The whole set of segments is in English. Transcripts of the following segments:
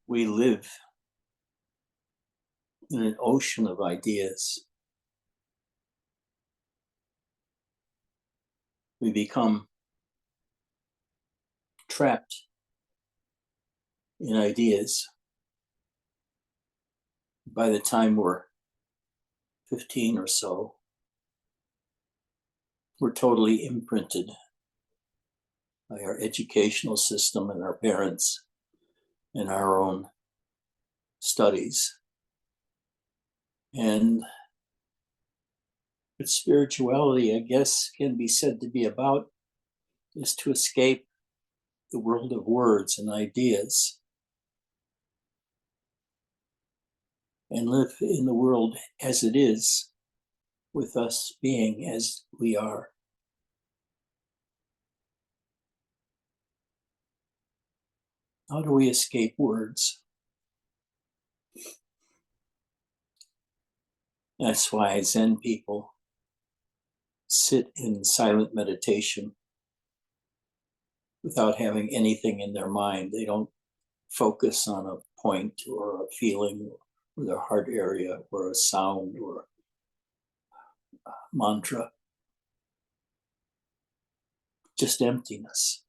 We live in an ocean of ideas. We become trapped in ideas. By the time we're 15 or so, we're totally imprinted by our educational system and our parents and our own studies. And what spirituality, I guess, can be said to be about is to escape the world of words and ideas and live in the world as it is, with us being as we are. How do we escape words? That's why Zen people sit in silent meditation without having anything in their mind. They don't focus on a point or a feeling or their heart area or a sound or a mantra. Just emptiness.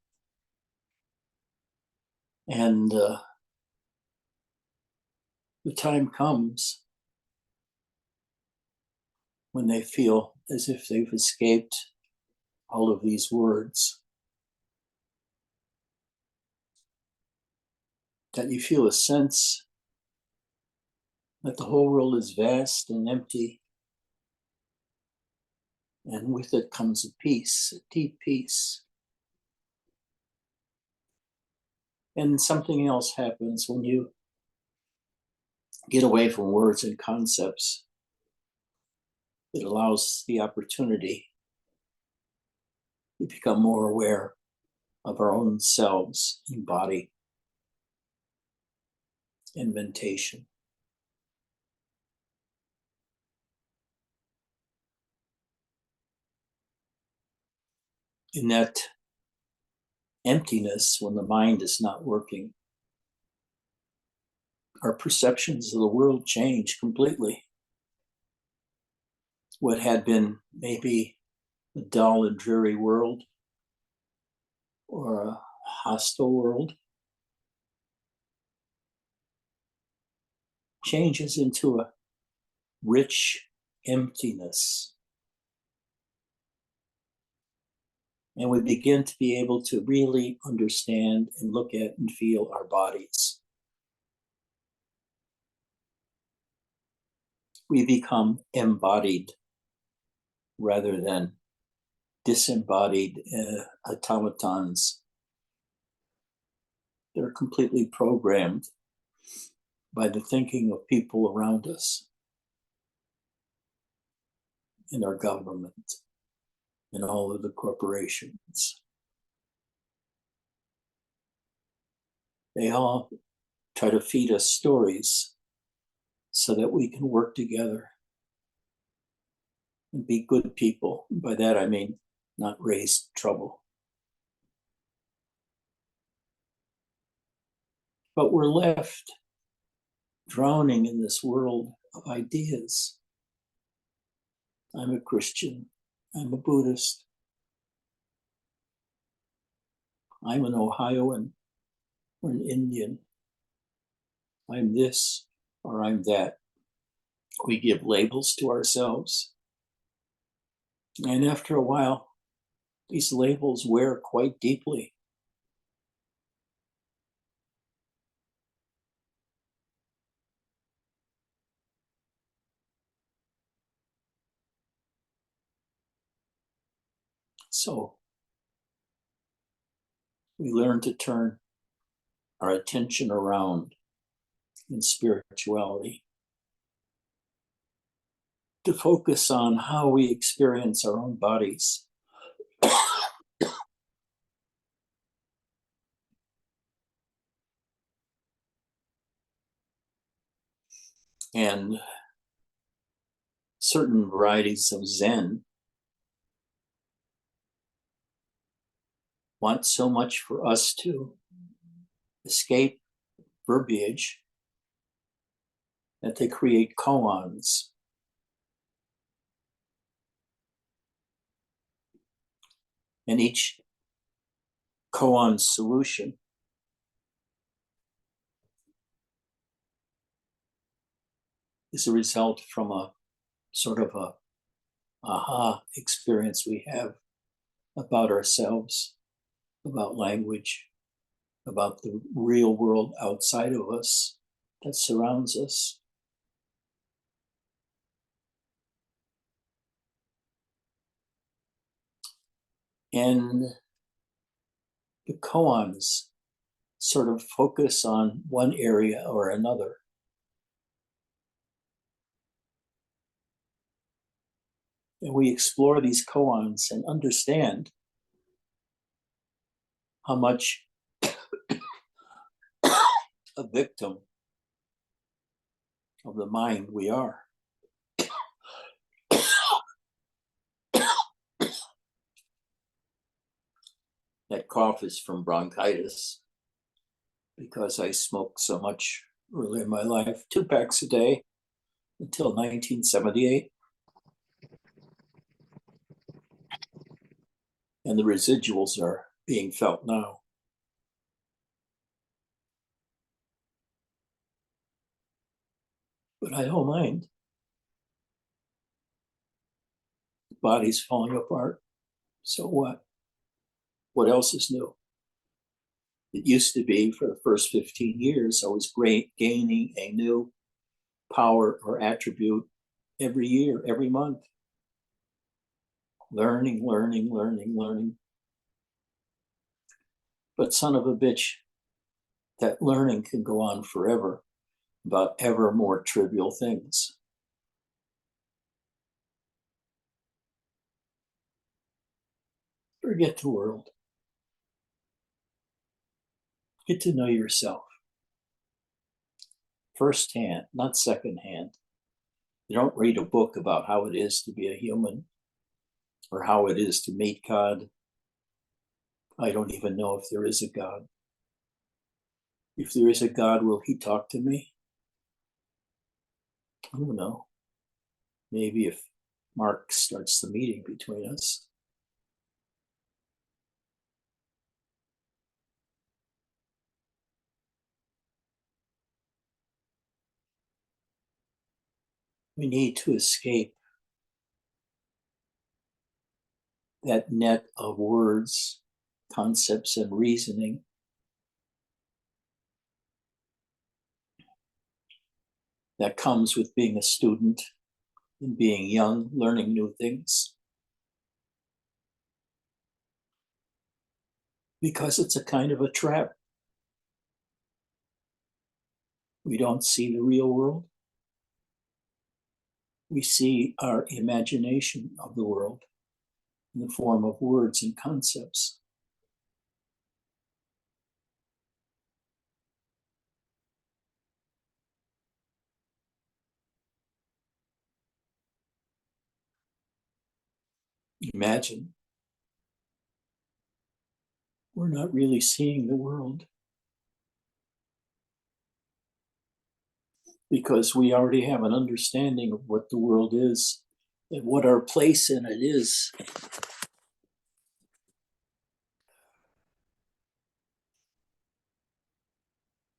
And the time comes when they feel as if they've escaped all of these words, that you feel a sense that the whole world is vast and empty, and with it comes a peace, a deep peace. And something else happens when you get away from words and concepts. It allows the opportunity to become more aware of our own selves in body and mentation. In that emptiness, when the mind is not working, our perceptions of the world change completely. What had been maybe a dull and dreary world or a hostile world changes into a rich emptiness. And we begin to be able to really understand and look at and feel our bodies. We become embodied rather than disembodied automatons. They're completely programmed by the thinking of people around us, in our government, and all of the corporations. They all try to feed us stories so that we can work together and be good people. By that I mean not raise trouble. But we're left drowning in this world of ideas. I'm a Christian. I'm a Buddhist. I'm an Ohioan or an Indian. I'm this or I'm that. We give labels to ourselves. And after a while, these labels wear quite deeply. So we learn to turn our attention around in spirituality, to focus on how we experience our own bodies. And certain varieties of Zen want so much for us to escape verbiage that they create koans. And each koan solution is a result from a sort of a aha experience we have about ourselves, about language, about the real world outside of us that surrounds us. And the koans sort of focus on one area or another. And we explore these koans and understand how much a victim of the mind we are. That cough is from bronchitis because I smoked so much early in my life, 2 packs a day until 1978. And the residuals are being felt now. But I don't mind. The body's falling apart. So what? What else is new? It used to be for the first 15 years, I was gaining a new power or attribute every year, every month. Learning. But son of a bitch, that learning can go on forever about ever more trivial things. Forget the world. Get to know yourself. Firsthand, not secondhand. You don't read a book about how it is to be a human or how it is to meet God. I don't even know if there is a God. If there is a God, will he talk to me? I don't know. Maybe if Mark starts the meeting between us. We need to escape that net of words, concepts, and reasoning that comes with being a student and being young, learning new things. Because it's a kind of a trap. We don't see the real world. We see our imagination of the world in the form of words and concepts. Imagine we're not really seeing the world because we already have an understanding of what the world is and what our place in it is.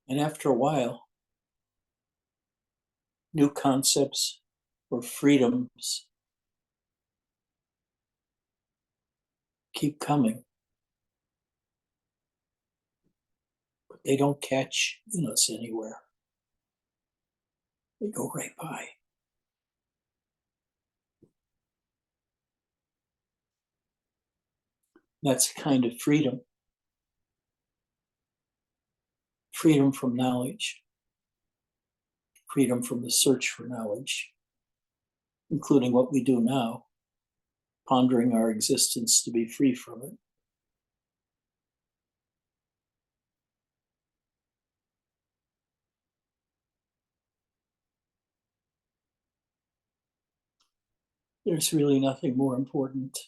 And after a while, new concepts or freedoms keep coming, but they don't catch in us anywhere. They go right by. That's a kind of freedom. Freedom from knowledge. Freedom from the search for knowledge, including what we do now, pondering our existence to be free from it. There's really nothing more important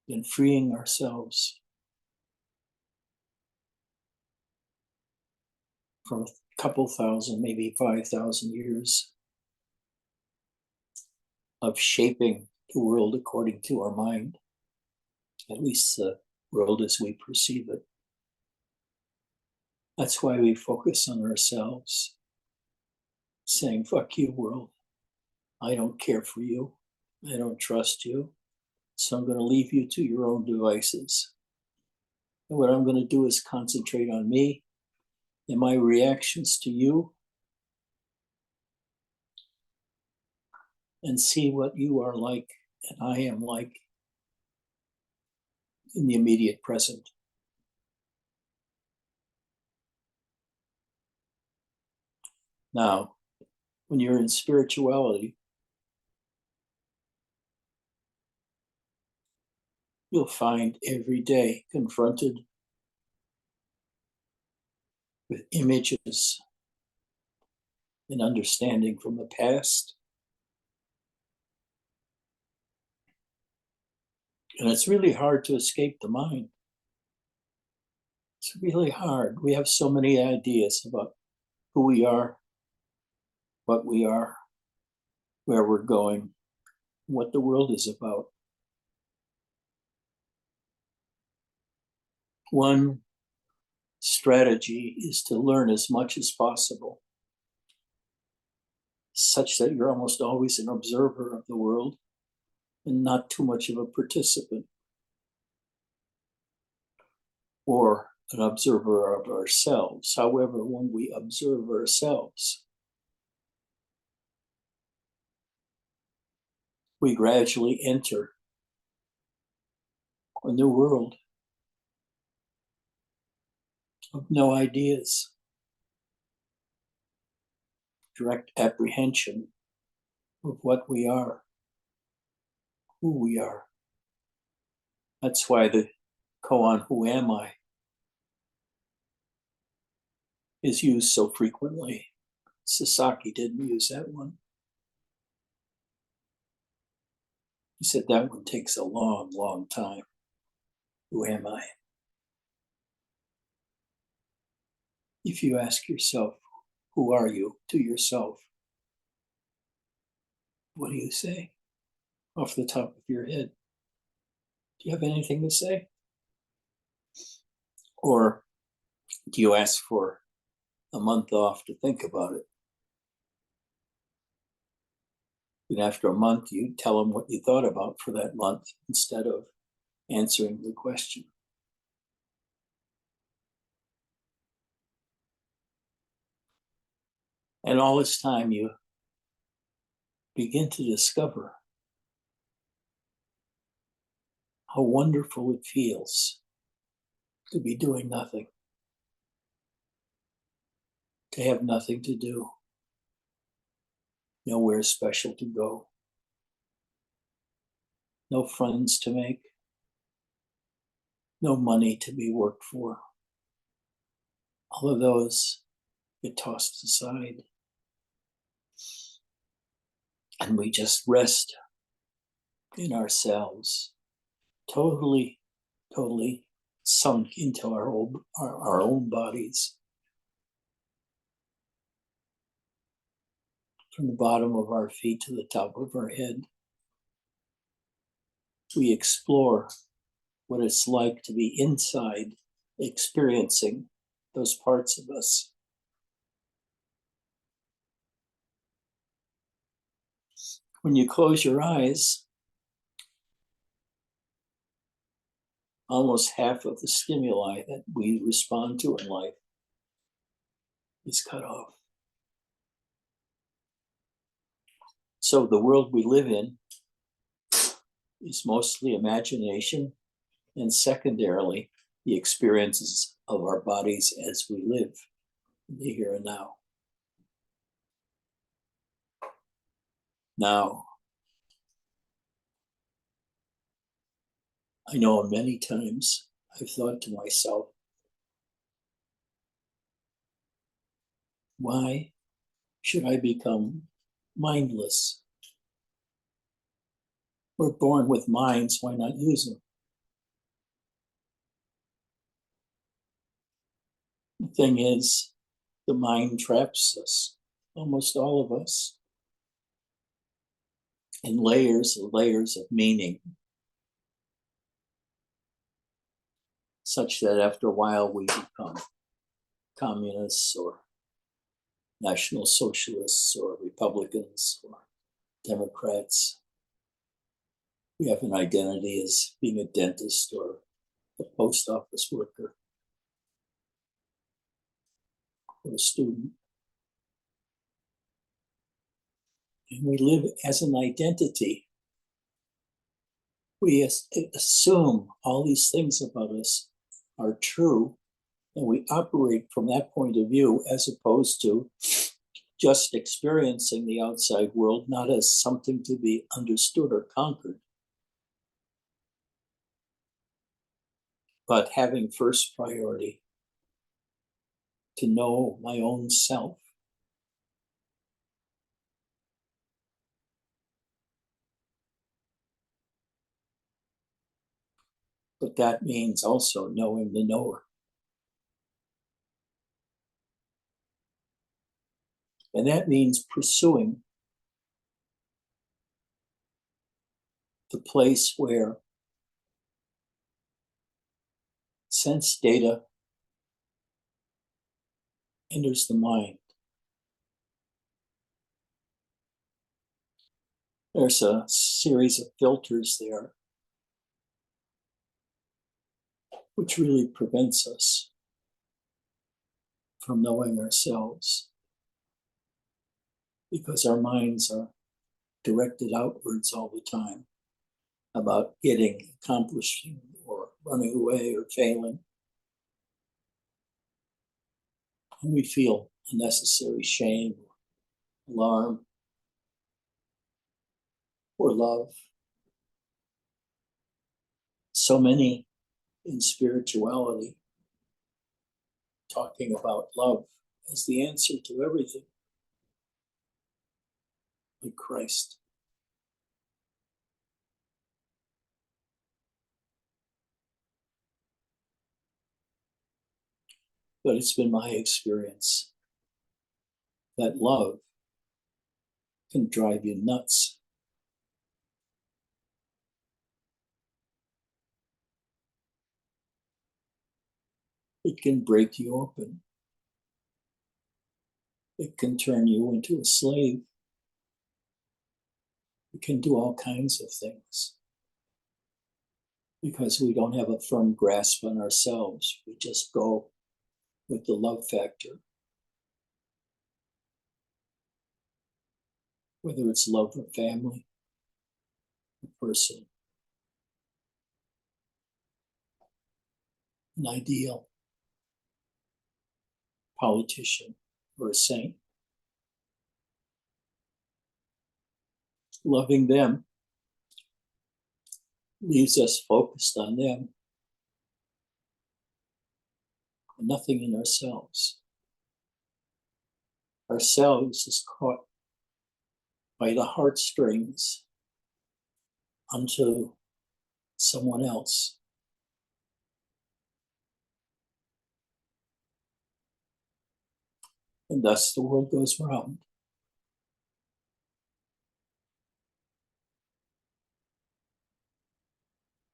than freeing ourselves from a couple thousand, maybe 5,000 years of shaping the world according to our mind, at least the world as we perceive it. That's why we focus on ourselves, saying, fuck you, world. I don't care for you. I don't trust you. So I'm going to leave you to your own devices. And what I'm going to do is concentrate on me and my reactions to you and see what you are like and I am like in the immediate present. Now, when you're in spirituality, you'll find every day confronted with images and understanding from the past. And it's really hard to escape the mind. It's really hard. We have so many ideas about who we are, what we are, where we're going, what the world is about. One strategy is to learn as much as possible, such that you're almost always an observer of the world and not too much of a participant or an observer of ourselves. However, when we observe ourselves, we gradually enter a new world of no ideas, direct apprehension of what we are, who we are. That's why the koan, who am I, is used so frequently. Sasaki didn't use that one. He said that one takes a long, long time. Who am I? If you ask yourself, who are you, to yourself, what do you say off the top of your head? Do you have anything to say? Or do you ask for a month off to think about it? And after a month, you tell them what you thought about for that month instead of answering the question. And all this time, you begin to discover how wonderful it feels to be doing nothing, to have nothing to do, nowhere special to go, no friends to make, no money to be worked for. All of those get tossed aside. And we just rest in ourselves, totally sunk into our own bodies. From the bottom of our feet to the top of our head, we explore what it's like to be inside, experiencing those parts of us. When you close your eyes, almost half of the stimuli that we respond to in life is cut off. So the world we live in is mostly imagination, and secondarily, the experiences of our bodies as we live in the here and now. Now, I know many times I've thought to myself, why should I become mindless? We're born with minds, why not use them? The thing is, The mind traps us, almost all of us, in layers and layers of meaning, such that after a while we become communists or national socialists or Republicans or Democrats. We have an identity as being a dentist or a post office worker or a student. And we live as an identity. We assume all these things about us are true, and we operate from that point of view as opposed to just experiencing the outside world not as something to be understood or conquered, but having first priority to know my own self. But that means also knowing the knower. And that means pursuing the place where sense data enters the mind. There's a series of filters there which really prevents us from knowing ourselves, because our minds are directed outwards all the time about getting, accomplishing, or running away or failing. And we feel unnecessary shame, alarm, or love. So many in spirituality talking about love as the answer to everything, like Christ. But it's been my experience that love can drive you nuts. It can break you open. It can turn you into a slave. It can do all kinds of things because we don't have a firm grasp on ourselves. We just go with the love factor. Whether it's love for family, a person, an ideal, politician, or a saint. Loving them leaves us focused on them and nothing in ourselves. Ourselves is caught by the heartstrings onto someone else. And thus the world goes round.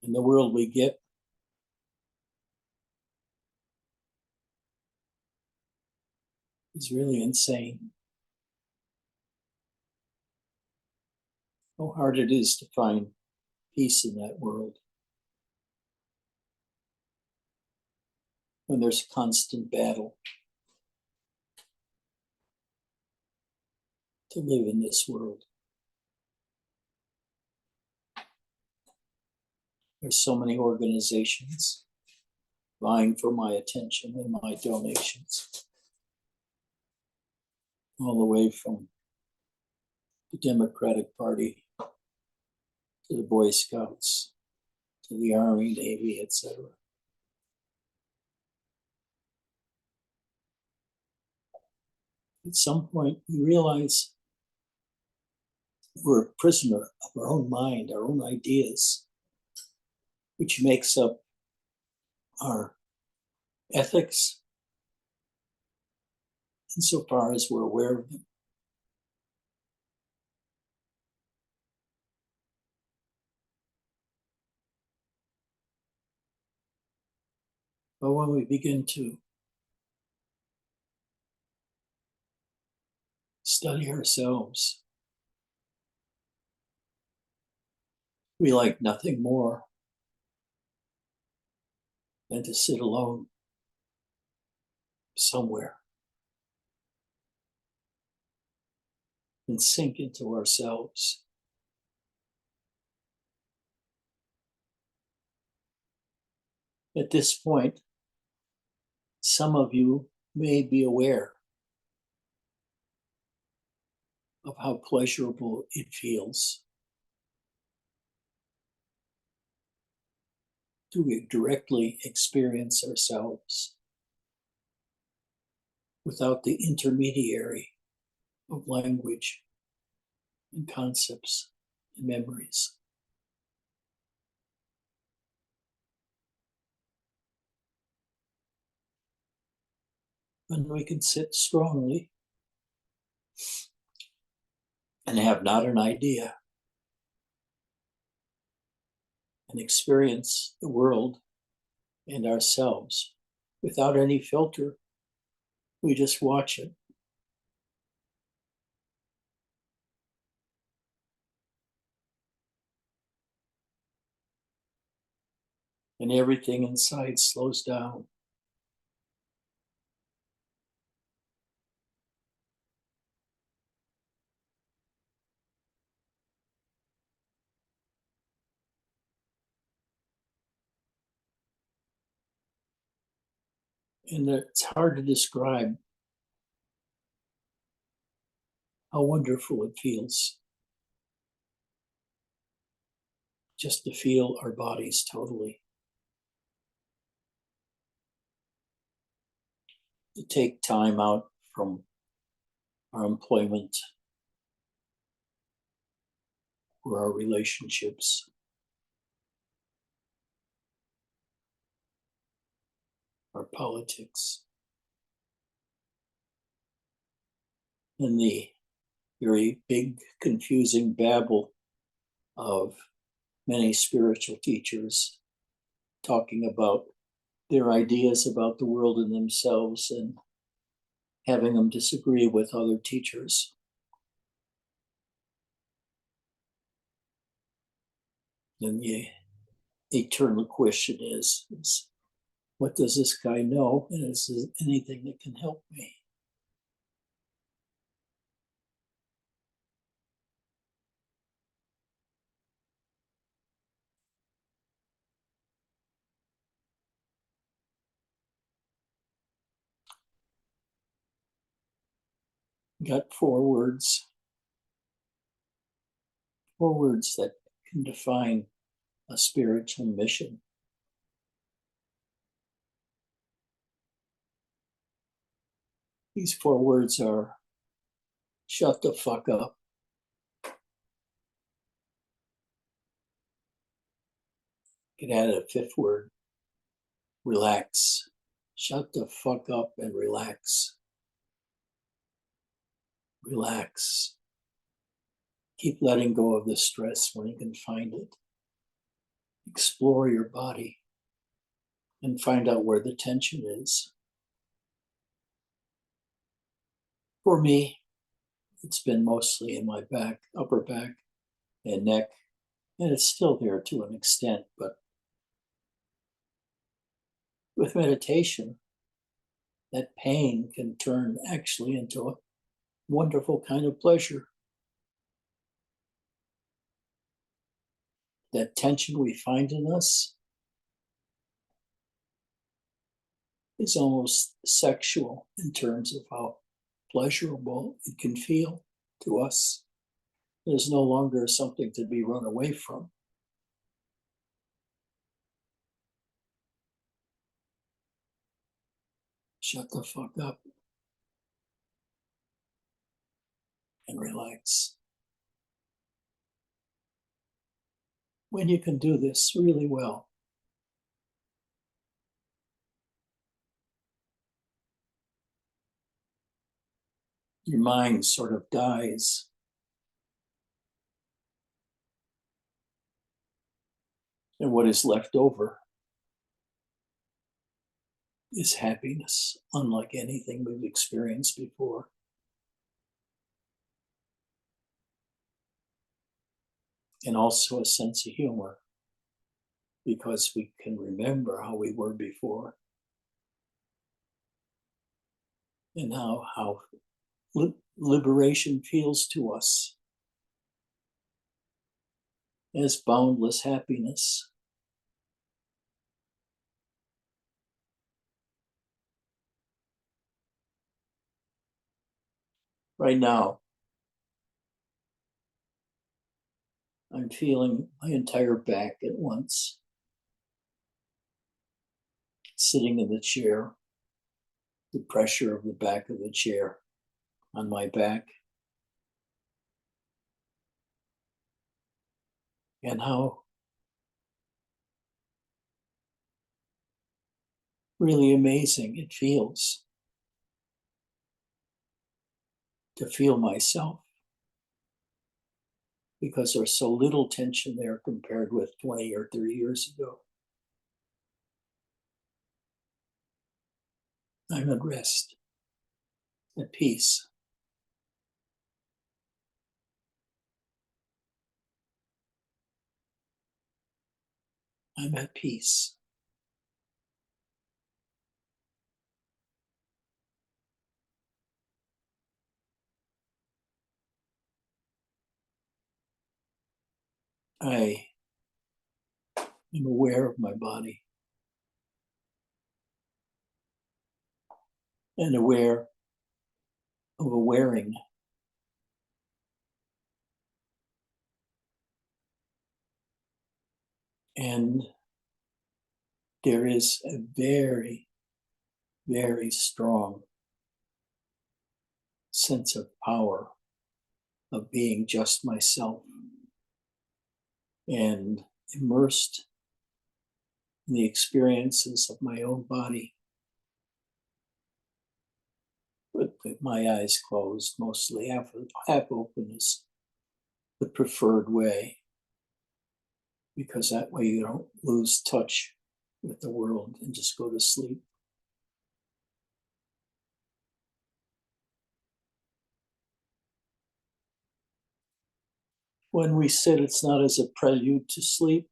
And the world we get is really insane. How hard it is to find peace in that world when there's constant battle to live in this world. There's so many organizations vying for my attention and my donations, all the way from the Democratic Party to the Boy Scouts to the Army, Navy, etc. At some point, we realize we're a prisoner of our own mind, our own ideas, which makes up our ethics insofar as we're aware of them. But when we begin to study ourselves, we like nothing more than to sit alone somewhere and sink into ourselves. At this point, some of you may be aware of how pleasurable it feels to directly experience ourselves without the intermediary of language and concepts and memories. And we can sit strongly and have not an idea and experience the world and ourselves without any filter. We just watch it. And everything inside slows down. And it's hard to describe how wonderful it feels just to feel our bodies totally. To take time out from our employment or our relationships, our politics, and the very big, confusing babble of many spiritual teachers talking about their ideas about the world and themselves and having them disagree with other teachers. And the eternal question is what does this guy know? And is there anything that can help me? Got four words that can define a spiritual mission. These four words are shut the fuck up, could add a fifth word, relax. Shut the fuck up and relax. Relax. Keep letting go of the stress when you can find it. Explore your body and find out where the tension is. For me, it's been mostly in my back, upper back, and neck, and it's still there to an extent, but with meditation, that pain can turn actually into a wonderful kind of pleasure. That tension we find in us is almost sexual in terms of how pleasurable it can feel to us. It is no longer something to be run away from. Shut the fuck up and relax. When you can do this really well, your mind sort of dies. And what is left over is happiness, unlike anything we've experienced before. And also a sense of humor, because we can remember how we were before and how liberation feels to us as boundless happiness. Right now, I'm feeling my entire back at once, sitting in the chair, the pressure of the back of the chair on my back, and how really amazing it feels to feel myself, because there's so little tension there compared with 20 or 30 years ago. I'm at rest, at peace. I'm at peace. I am aware of my body and aware of a wearing. And there is a very, very strong sense of power of being just myself and immersed in the experiences of my own body, with my eyes closed, mostly half open is the preferred way, because that way you don't lose touch with the world and just go to sleep. When we sit, it's not as a prelude to sleep,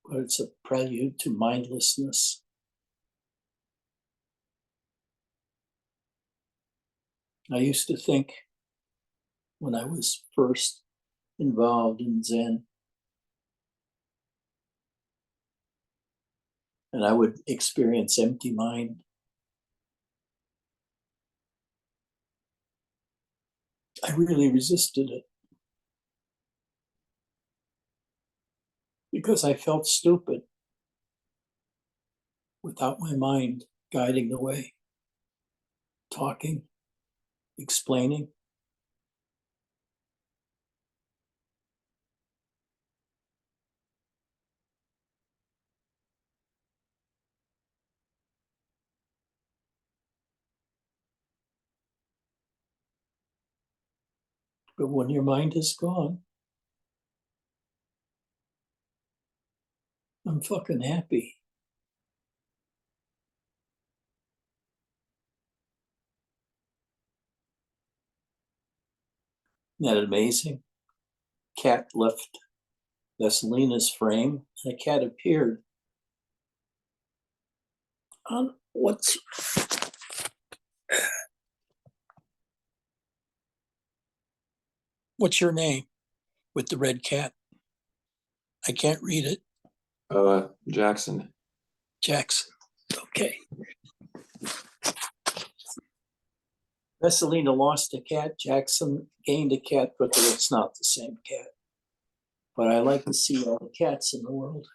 but it's a prelude to mindlessness. I used to think, when I was first involved in Zen, and I would experience empty mind, I really resisted it because I felt stupid without my mind guiding the way, talking, explaining. But when your mind is gone, I'm fucking happy. Isn't that amazing? Cat left Vaselina's frame, and a cat appeared. What's your name with the red cat? I can't read it. Jackson. Jackson. Okay. Vaselina lost a cat. Jackson gained a cat, but it's not the same cat. But I like to see all the cats in the world.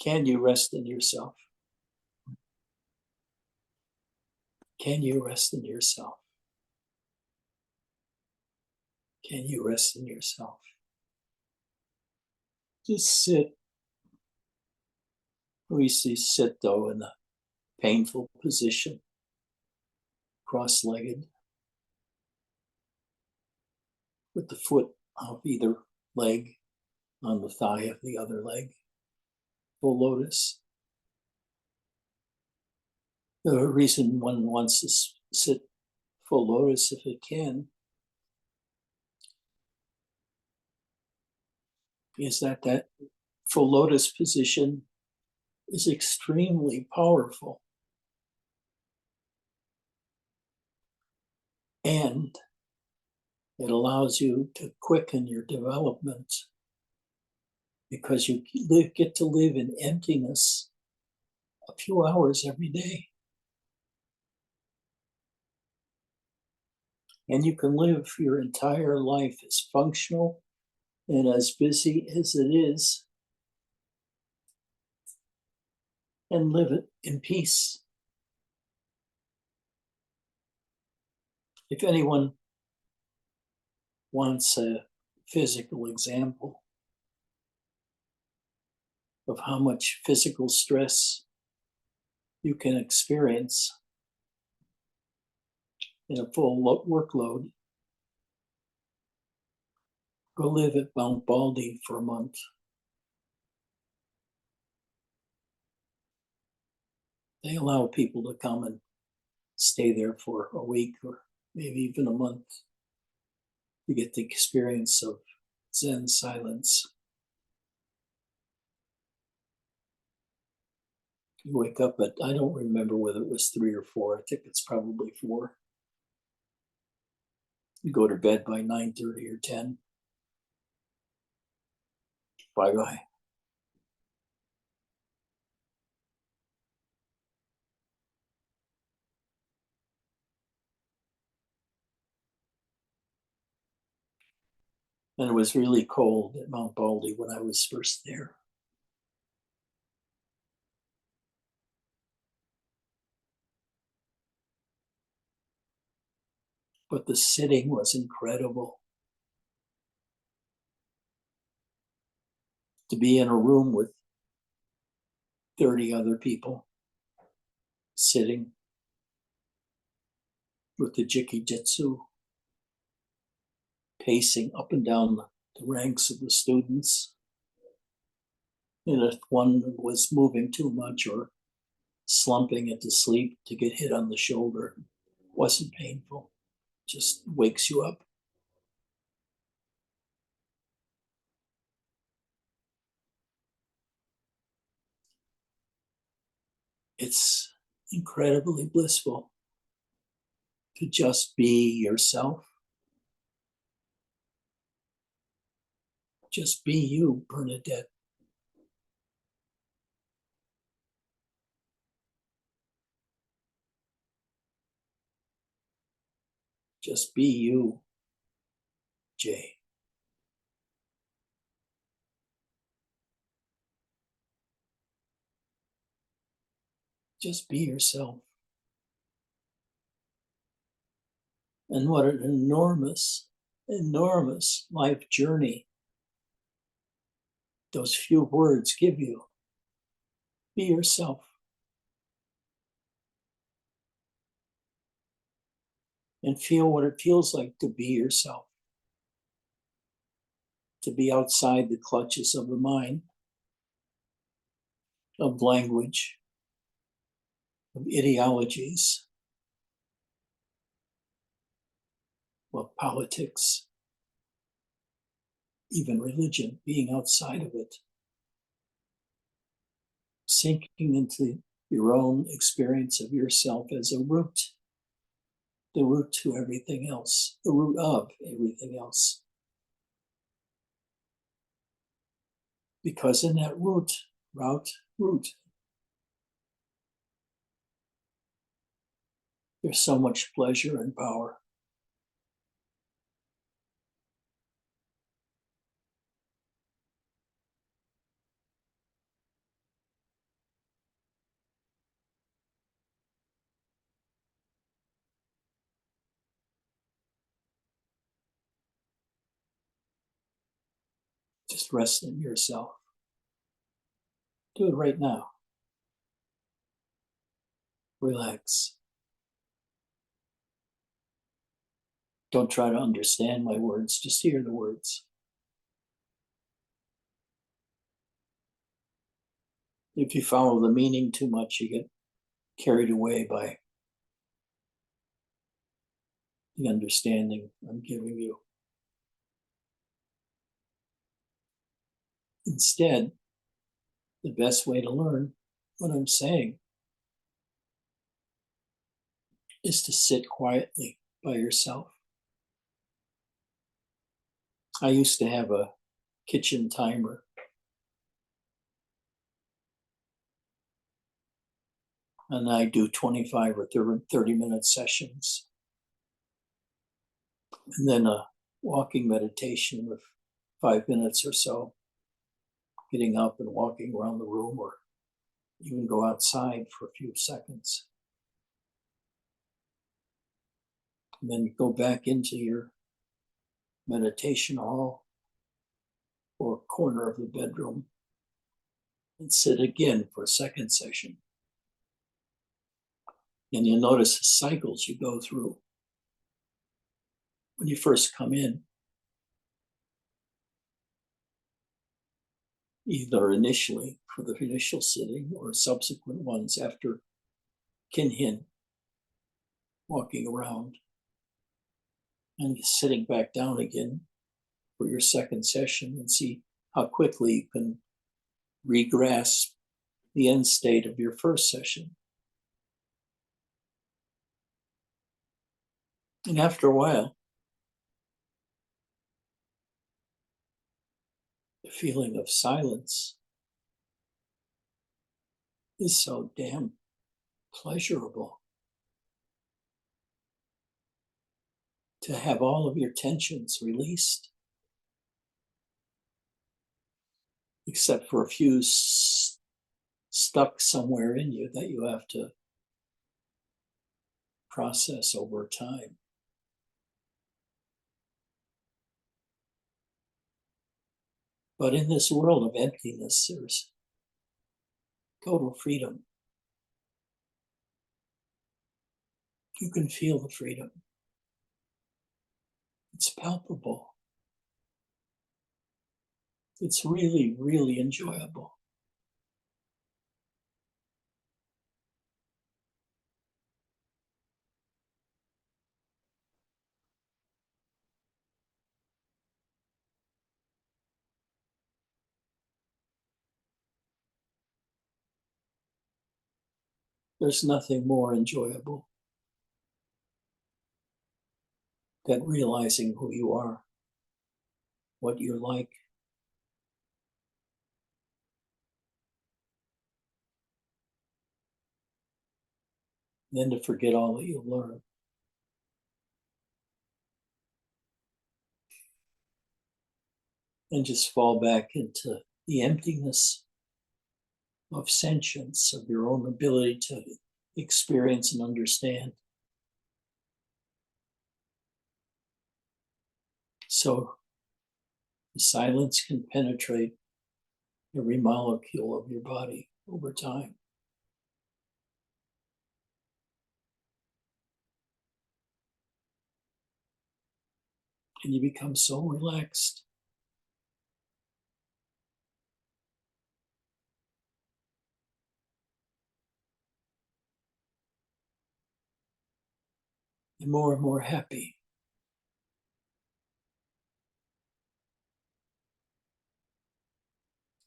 Can you rest in yourself? Can you rest in yourself? Can you rest in yourself? Just sit. We see sit though in a painful position, cross-legged, with the foot of either leg on the thigh of the other leg, full lotus. The reason one wants to sit full lotus, if it can, is that full lotus position is extremely powerful. And it allows you to quicken your development because you get to live in emptiness a few hours every day. And you can live your entire life as functional and as busy as it is and live it in peace. If anyone wants a physical example of how much physical stress you can experience in a full workload, go live at Mount Baldy for a month. They allow people to come and stay there for a week or maybe even a month to get the experience of Zen silence. You wake up at, I don't remember whether it was 3 or 4. I think it's probably 4. You go to bed by 9:30 or 10. Bye-bye. And it was really cold at Mount Baldy when I was first there. But the sitting was incredible. To be in a room with 30 other people sitting with the Jikijitsu, pacing up and down the ranks of the students. And if one was moving too much or slumping into sleep to get hit on the shoulder, it wasn't painful, just wakes you up. It's incredibly blissful to just be yourself. Just be you, Bernadette. Just be you, Jay. Just be yourself. And what an enormous, enormous life journey those few words give you. Be yourself. And feel what it feels like to be yourself. To be outside the clutches of the mind, of language, of ideologies, of politics, even religion, being outside of it. Sinking into your own experience of yourself as a root, the root to everything else, the root of everything else. Because in that root, there's so much pleasure and power. Just rest in yourself. Do it right now. Relax. Don't try to understand my words, just hear the words. If you follow the meaning too much, you get carried away by the understanding I'm giving you. Instead, the best way to learn what I'm saying is to sit quietly by yourself. I used to have a kitchen timer. And I do 25 or 30-minute sessions. And then a walking meditation of 5 minutes or so, getting up and walking around the room or even go outside for a few seconds. And then go back into your meditation hall or corner of the bedroom and sit again for a second session. And you'll notice the cycles you go through. When you first come in, either initially for the initial sitting or subsequent ones after Kinhin, walking around, and sitting back down again for your second session, and see how quickly you can regrasp the end state of your first session. And after a while, the feeling of silence is so damn pleasurable. To have all of your tensions released, except for a few stuck somewhere in you that you have to process over time. But in this world of emptiness, there's total freedom. You can feel the freedom. It's palpable. It's really, really enjoyable. There's nothing more enjoyable than realizing who you are, what you're like. Then to forget all that you've learned. And just fall back into the emptiness of sentience, of your own ability to experience and understand. So the silence can penetrate every molecule of your body over time. And you become so relaxed. And more happy.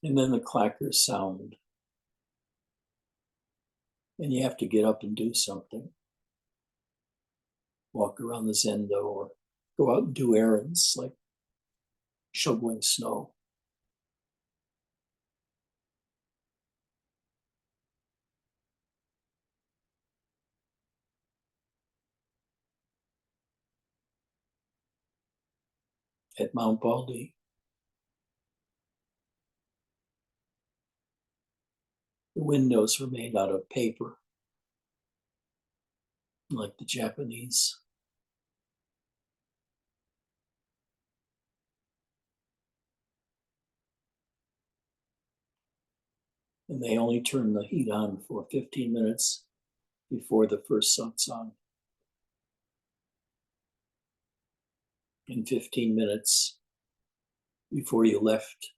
And then the clackers sound. And you have to get up and do something. Walk around the zendo or go out and do errands like shoveling snow. At Mount Baldy, the windows were made out of paper, like the Japanese. And they only turn the heat on for 15 minutes before the first satsang. And 15 minutes before you left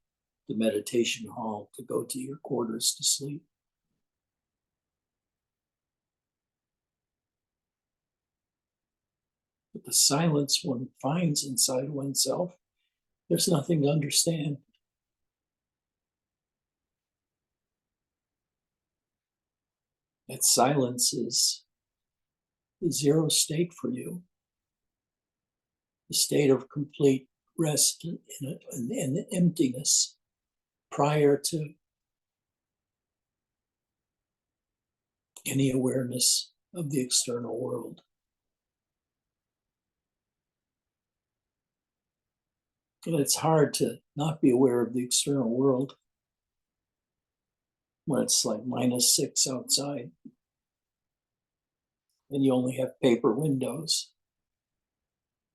the meditation hall to go to your quarters to sleep. But the silence one finds inside oneself, there's nothing to understand. That silence is the zero state for you, the state of complete rest and emptiness prior to any awareness of the external world. And it's hard to not be aware of the external world when it's like -6 outside and you only have paper windows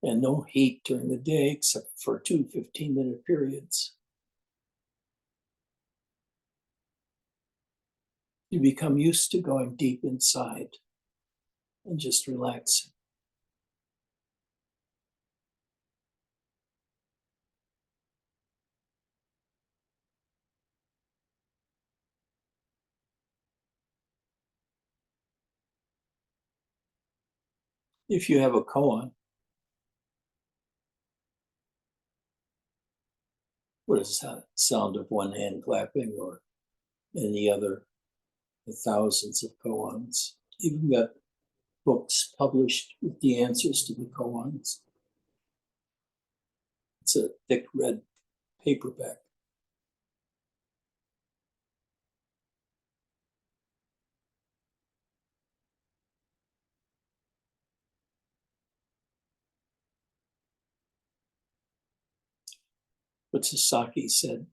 and no heat during the day except for 2 15-minute periods. You become used to going deep inside and just relaxing. If you have a koan, what is that sound of one hand clapping or any other, the thousands of koans? Even got books published with the answers to the koans. It's a thick red paperback. But Sasaki said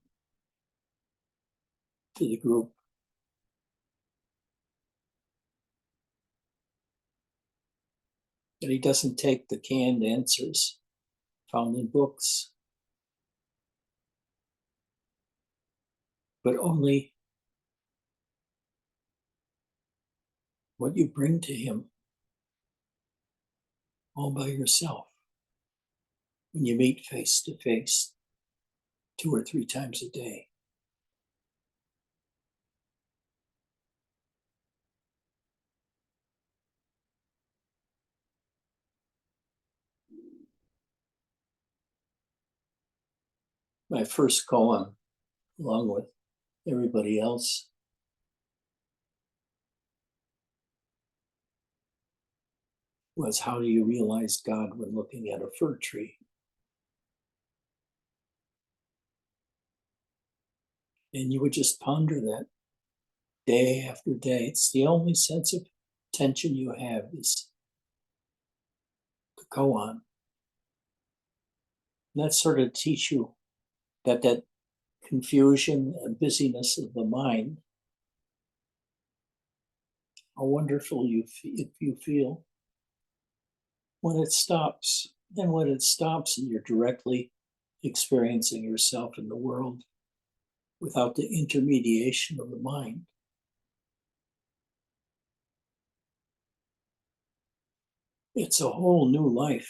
to the group, that he doesn't take the canned answers found in books, but only what you bring to him all by yourself when you meet face to face 2 or 3 times a day. My first koan, along with everybody else, was how do you realize God when looking at a fir tree? And you would just ponder that day after day. It's the only sense of tension you have is the koan. And that sort of teach you that confusion and busyness of the mind, how wonderful you feel when it stops. And when it stops and you're directly experiencing yourself in the world without the intermediation of the mind. It's a whole new life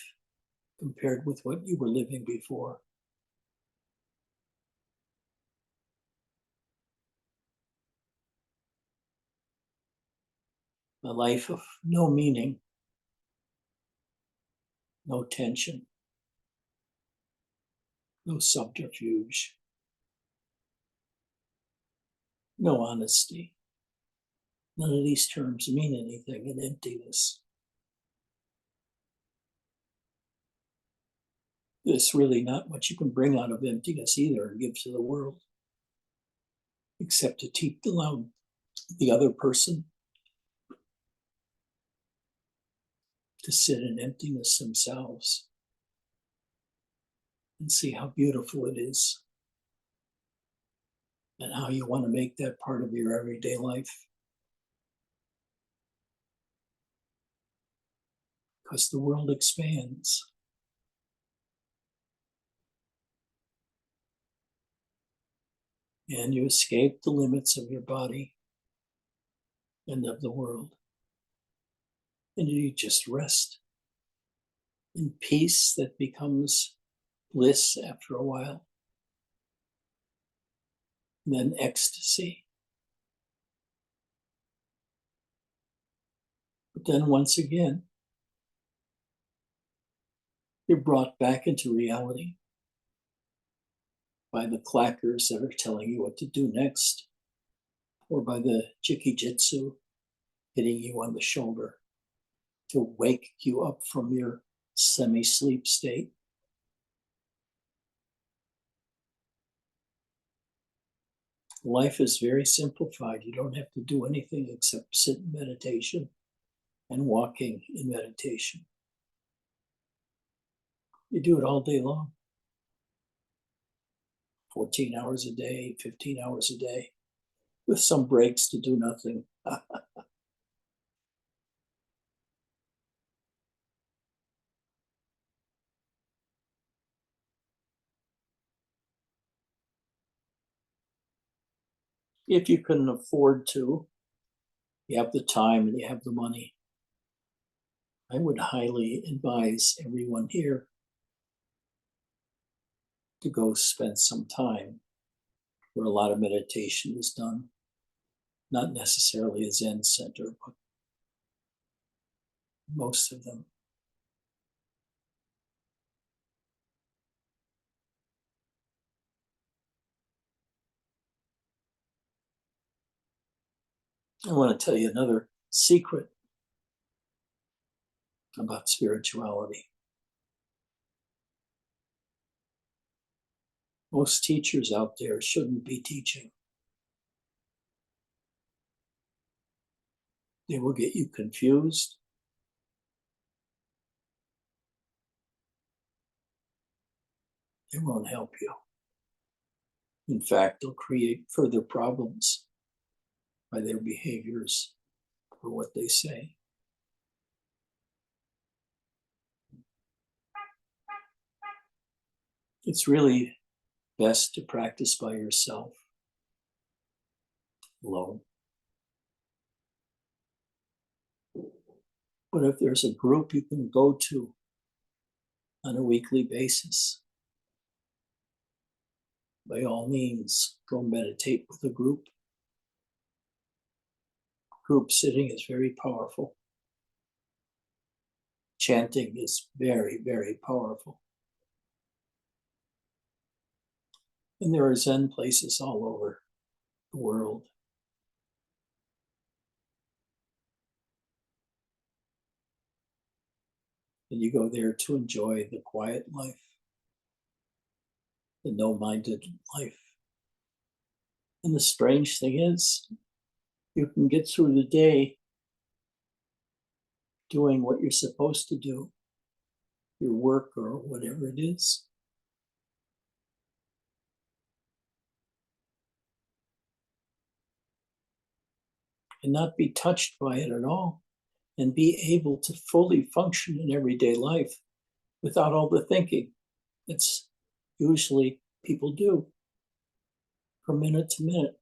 compared with what you were living before. A life of no meaning, no tension, no subterfuge, no honesty. None of these terms mean anything in emptiness. There's really not much you can bring out of emptiness either and give to the world, except to teach the other person to sit in emptiness themselves and see how beautiful it is and how you want to make that part of your everyday life. Because the world expands. And you escape the limits of your body and of the world. And you just rest in peace that becomes bliss after a while. And then ecstasy. But then once again, you're brought back into reality by the clackers that are telling you what to do next, or by the jikijitsu hitting you on the shoulder to wake you up from your semi-sleep state. Life is very simplified. You don't have to do anything except sit in meditation and walking in meditation. You do it all day long. 14 hours a day, 15 hours a day, with some breaks to do nothing. If you can afford to, you have the time and you have the money, I would highly advise everyone here to go spend some time where a lot of meditation is done. Not necessarily a Zen center, but most of them. I want to tell you another secret about spirituality. Most teachers out there shouldn't be teaching. They will get you confused. They won't help you. In fact, they'll create further problems by their behaviors or what they say. It's really best to practice by yourself, alone. But if there's a group you can go to on a weekly basis, by all means, go meditate with a group. Group sitting is very powerful. Chanting is very, very powerful. And there are Zen places all over the world. And you go there to enjoy the quiet life, the no-minded life. And the strange thing is, you can get through the day doing what you're supposed to do, your work or whatever it is. And not be touched by it at all, and be able to fully function in everyday life without all the thinking. It's usually people do from minute to minute.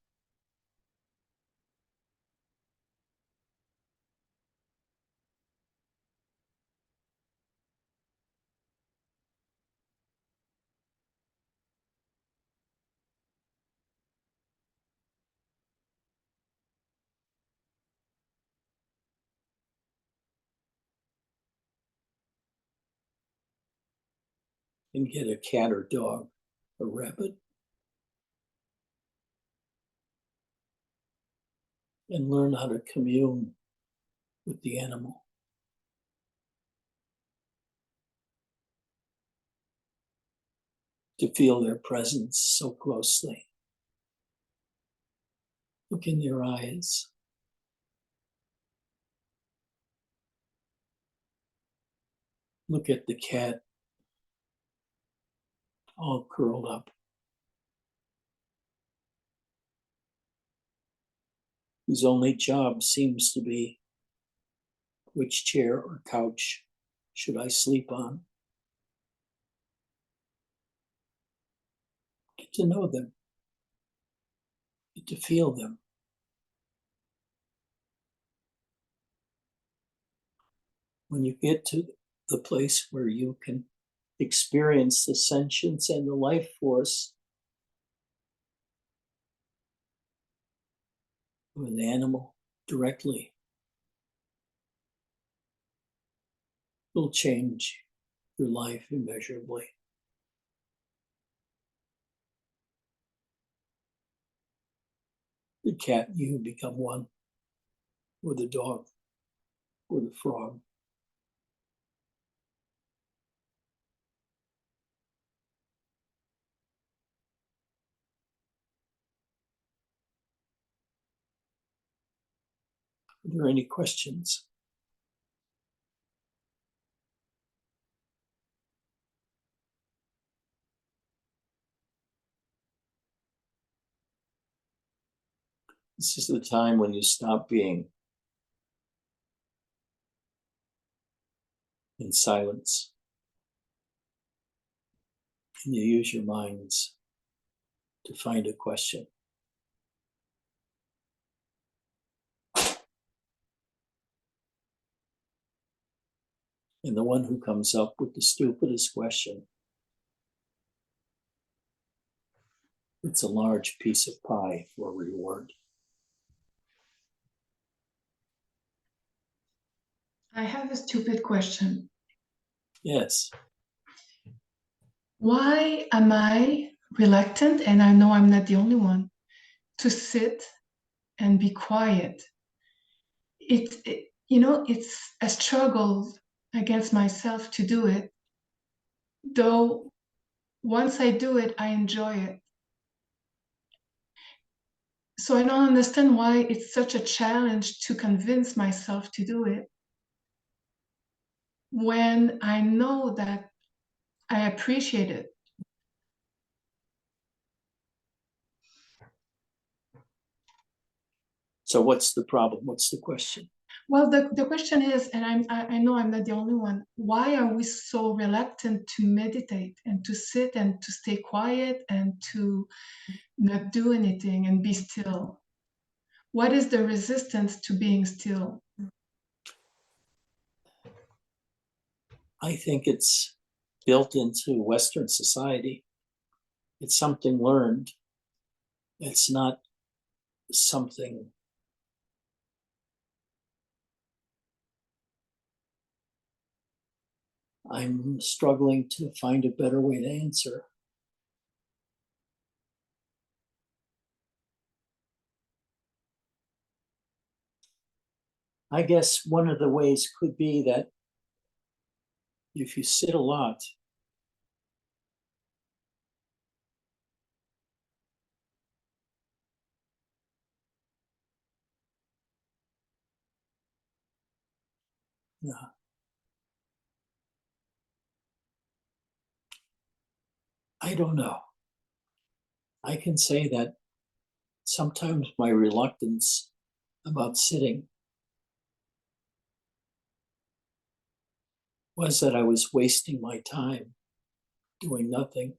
And get a cat or dog, a rabbit, and learn how to commune with the animal. To feel their presence so closely. Look in their eyes. Look at the cat, all curled up, whose only job seems to be, which chair or couch should I sleep on? Get to know them. to feel them. When you get to the place where you can experience the sentience and the life force of an animal directly, will change your life immeasurably. The cat and you become one, or the dog, or the frog. Are there any questions? This is the time when you stop being in silence and you use your minds to find a question. And the one who comes up with the stupidest question, it's a large piece of pie for reward. I have a stupid question. Yes. Why am I reluctant, and I know I'm not the only one, to sit and be quiet? It's a struggle against myself to do it. Though once I do it, I enjoy it. So I don't understand why it's such a challenge to convince myself to do it, when I know that I appreciate it. So what's the problem? What's the question? Well, the question is, and I know I'm not the only one, why are we so reluctant to meditate and to sit and to stay quiet and to not do anything and be still? What is the resistance to being still? I think it's built into Western society. It's something learned. It's not something I'm struggling to find a better way to answer. I guess one of the ways could be that if you sit a lot, I don't know. I can say that sometimes my reluctance about sitting was that I was wasting my time doing nothing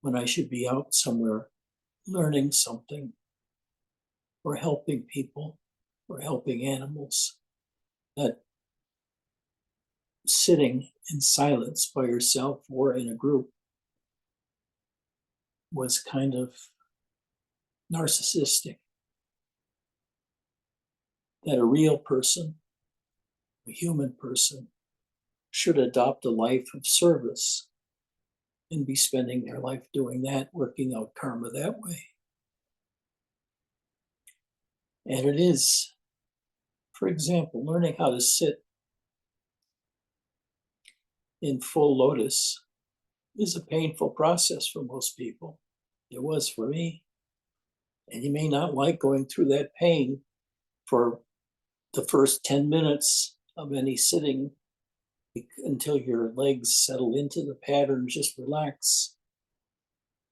when I should be out somewhere learning something or helping people or helping animals. That sitting in silence by yourself or in a group was kind of narcissistic. That a real person, a human person, should adopt a life of service and be spending their life doing that, working out karma that way. And it is, for example, learning how to sit in full lotus is a painful process for most people. It was for me. And you may not like going through that pain for the first 10 minutes of any sitting until your legs settle into the pattern, just relax.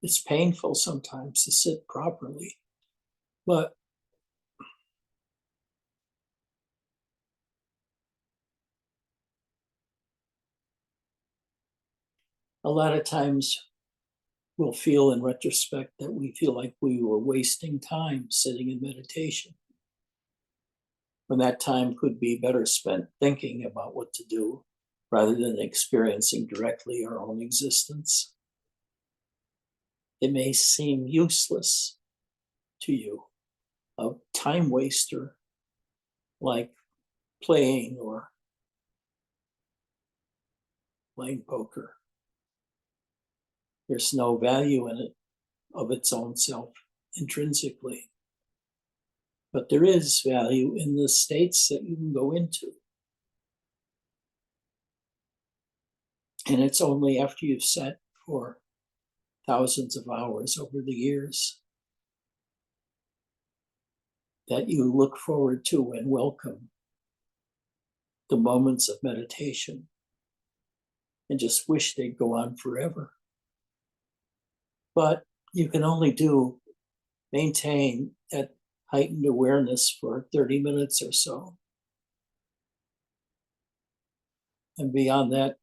It's painful sometimes to sit properly, but a lot of times we'll feel in retrospect that we feel like we were wasting time sitting in meditation, when that time could be better spent thinking about what to do rather than experiencing directly our own existence. It may seem useless to you, a time waster like playing or playing poker. There's no value in it of its own self intrinsically. But there is value in the states that you can go into. And it's only after you've sat for thousands of hours over the years that you look forward to and welcome the moments of meditation and just wish they'd go on forever. But you can only maintain that heightened awareness for 30 minutes or so. And beyond that,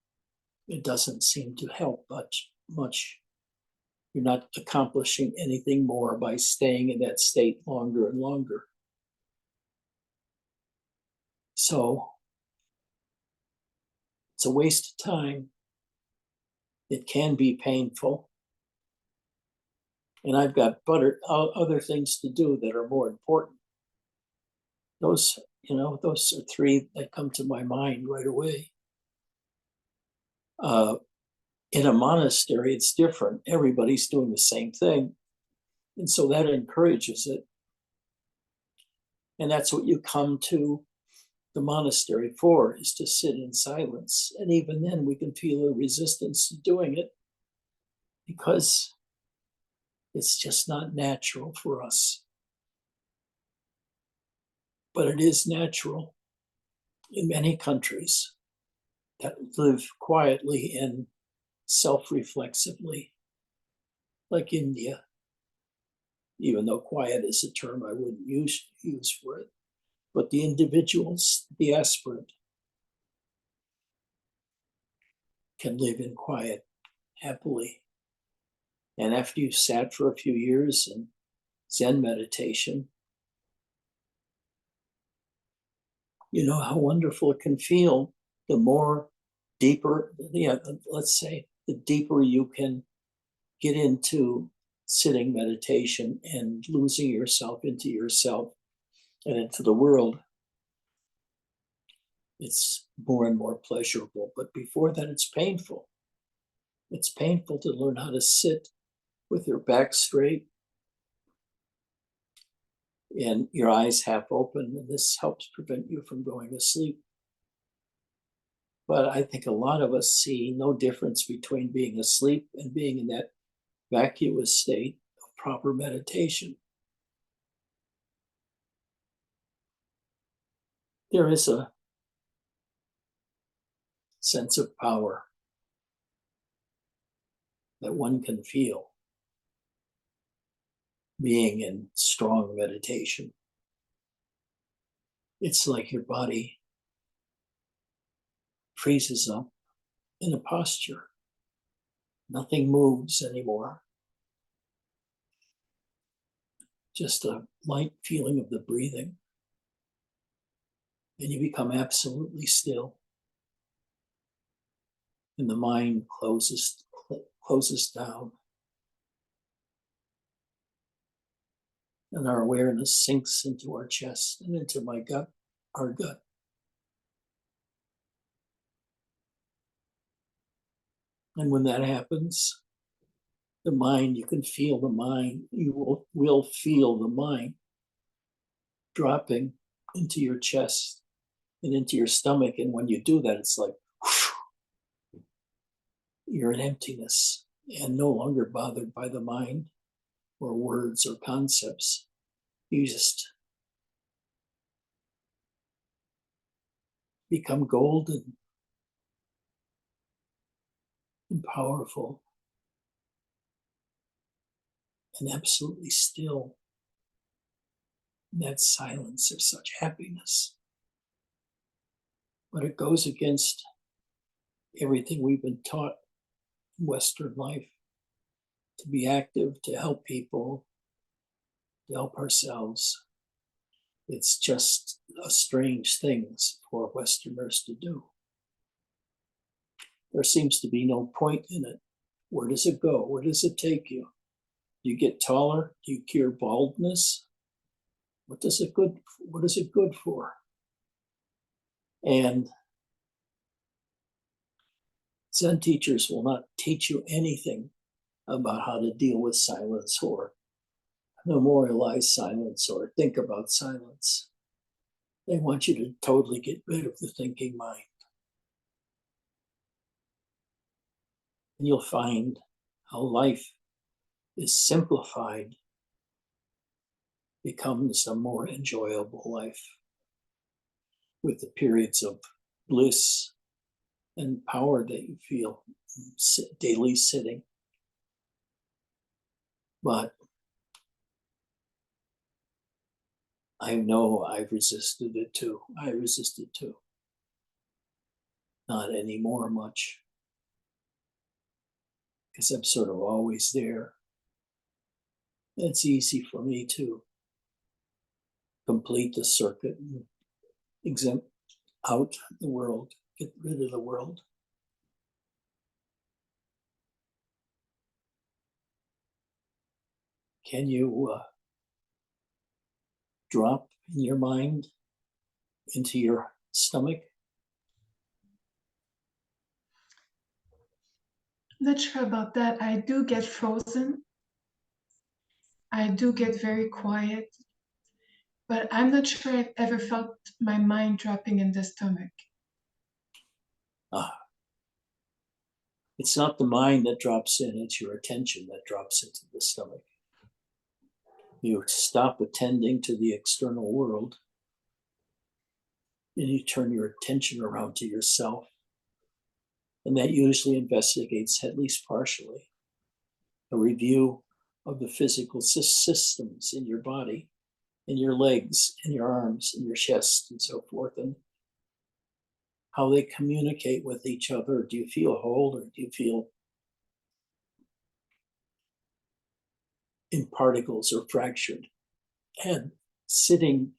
it doesn't seem to help much. You're not accomplishing anything more by staying in that state longer and longer. So it's a waste of time. It can be painful. And I've got other things to do that are more important. Those are three that come to my mind right away. In a monastery, it's different. Everybody's doing the same thing. And so that encourages it. And that's what you come to the monastery for, is to sit in silence. And even then we can feel a resistance to doing it because it's just not natural for us. But it is natural in many countries that live quietly and self-reflexively, like India, even though quiet is a term I wouldn't use for it. But the individuals, the aspirant, can live in quiet happily. And after you've sat for a few years in Zen meditation, you know how wonderful it can feel. The more deeper, let's say, the deeper you can get into sitting meditation and losing yourself into yourself and into the world, it's more and more pleasurable. But before that, it's painful. It's painful to learn how to sit with your back straight and your eyes half open, and this helps prevent you from going to sleep. But I think a lot of us see no difference between being asleep and being in that vacuous state of proper meditation. There is a sense of power that one can feel being in strong meditation. It's like your body freezes up in a posture. Nothing moves anymore. Just a light feeling of the breathing. And you become absolutely still. And the mind closes down. And our awareness sinks into our chest and into our gut. And when that happens, you can feel the mind, you will feel the mind dropping into your chest and into your stomach. And when you do that, it's like, whoosh, you're in emptiness and no longer bothered by the mind or words or concepts. You just become golden and powerful and absolutely still. In that silence, there's such happiness. But it goes against everything we've been taught in Western life. to be active, to help people, to help ourselves. It's just a strange thing for Westerners to do. There seems to be no point in it. Where does it go? Where does it take you? Do you get taller? Do you cure baldness? What is it good for? And Zen teachers will not teach you anything about how to deal with silence or memorialize silence or think about silence. They want you to totally get rid of the thinking mind. And you'll find how life is simplified, becomes a more enjoyable life with the periods of bliss and power that you feel daily sitting. But I know I've resisted it too. I resisted too. Not anymore much. Because I'm sort of always there. It's easy for me to complete the circuit and exempt out the world, get rid of the world. Can you drop in your mind into your stomach? Not sure about that. I do get frozen. I do get very quiet. But I'm not sure I've ever felt my mind dropping in the stomach. It's not the mind that drops in, it's your attention that drops into the stomach. You stop attending to the external world and you turn your attention around to yourself. And that usually investigates, at least partially, a review of the physical systems in your body, in your legs, in your arms, in your chest, and so forth, and how they communicate with each other. Do you feel whole or do you feel in particles or fractured? And sitting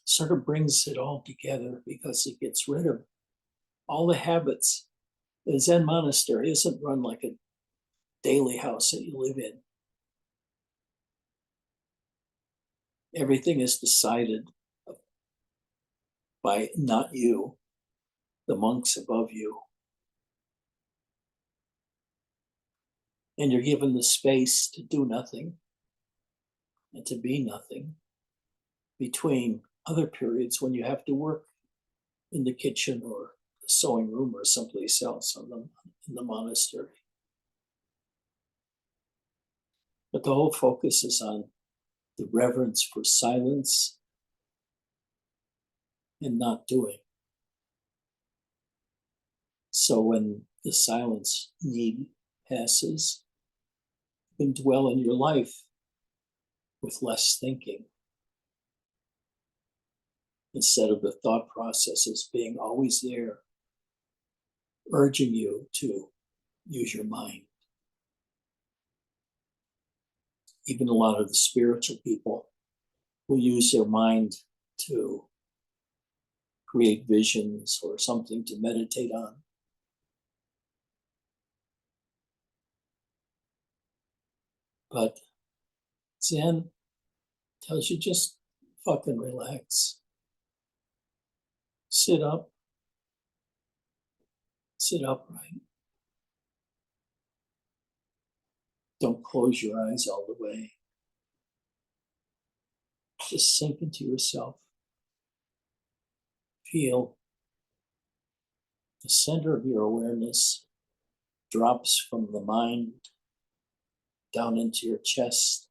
sort of brings it all together because it gets rid of all the habits. The Zen monastery isn't run like a daily house that you live in. Everything is decided by not you, the monks above you. And you're given the space to do nothing and to be nothing between other periods when you have to work in the kitchen or the sewing room or someplace else in the monastery. But the whole focus is on the reverence for silence and not doing. So when the silence need passes, you can dwell in your life with less thinking, instead of the thought processes being always there, urging you to use your mind. Even a lot of the spiritual people will use their mind to create visions or something to meditate on. But Zen tells you just fucking relax. Sit up. Sit upright. Don't close your eyes all the way. Just sink into yourself. Feel the center of your awareness drops from the mind down into your chest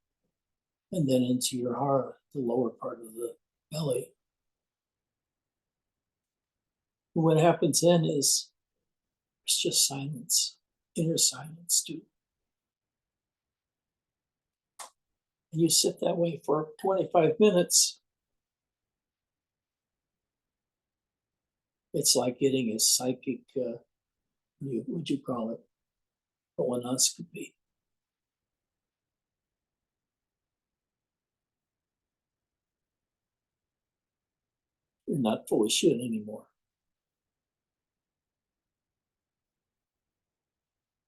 and then into your heart, the lower part of the belly. And what happens then is it's just silence, inner silence too. And you sit that way for 25 minutes. It's like getting a psychic would you call it? Colonoscopy. You're not full of shit anymore.